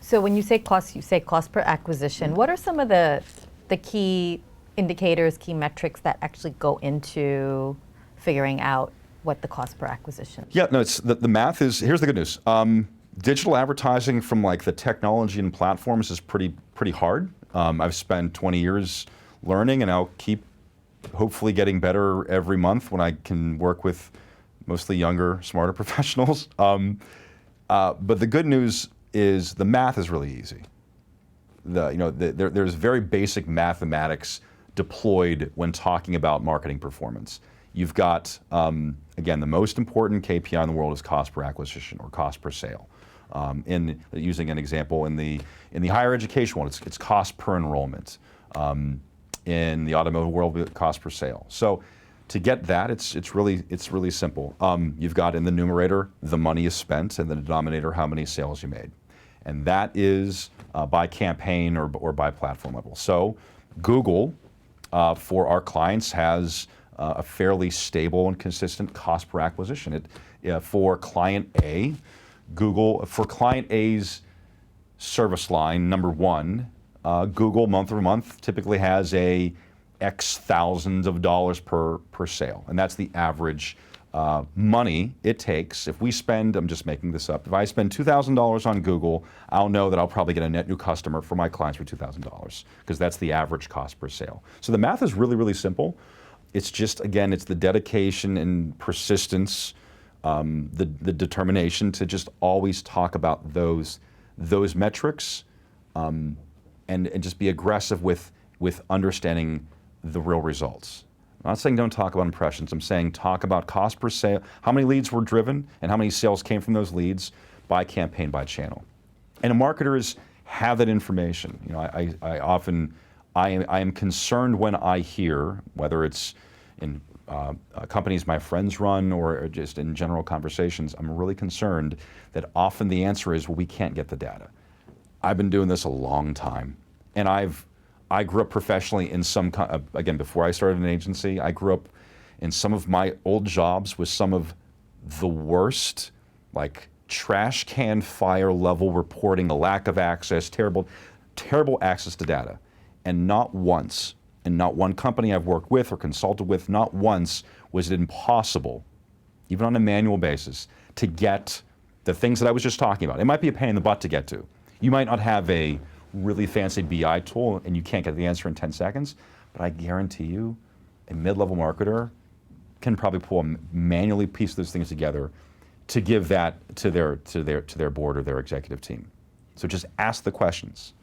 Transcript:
So when you say cost per acquisition. What are some of the key indicators, key metrics that actually go into figuring out what the cost per acquisition? Yeah, no, it's the math is, here's the good news. Digital advertising from like the technology and platforms is pretty hard. I've spent 20 years learning, and I'll keep hopefully getting better every month when I can work with mostly younger, smarter professionals. But the good news is the math is really easy. There's very basic mathematics deployed when talking about marketing performance. You've got, again, the most important KPI in the world is cost per acquisition or cost per sale. Using an example in the higher education one, it's cost per enrollment. In the automotive world, cost per sale. So to get that, it's really simple. You've got in the numerator the money is spent, and the denominator how many sales you made, and that is by campaign or by platform level. So Google, for our clients, has a fairly stable and consistent cost per acquisition. For client A, Google, for client A's service line, number one, Google month over month typically has a X thousands of dollars per sale, and that's the average money it takes. If we spend, I'm just making this up, if I spend $2,000 on Google, I'll know that I'll probably get a net new customer for my clients for $2,000, because that's the average cost per sale. So the math is really simple. It's just, again, it's the dedication and persistence, the determination to just always talk about those metrics, and just be aggressive with understanding the real results. I'm not saying don't talk about impressions. I'm saying talk about cost per sale, how many leads were driven, and how many sales came from those leads by campaign, by channel. And marketers have that information. I am concerned when I hear, whether it's in companies my friends run or just in general conversations, I'm really concerned that often the answer is, well, we can't get the data. I've been doing this a long time, and I grew up professionally in some, again, before I started an agency, I grew up in some of my old jobs with some of the worst, like trash can fire level reporting, a lack of access, terrible access to data. And not once, and not one company I've worked with or consulted with, not once was it impossible, even on a manual basis, to get the things that I was just talking about. It might be a pain in the butt to get to. You might not have a really fancy BI tool and you can't get the answer in 10 seconds, but I guarantee you a mid-level marketer can probably manually piece those things together to give that to their board or their executive team. So just ask the questions.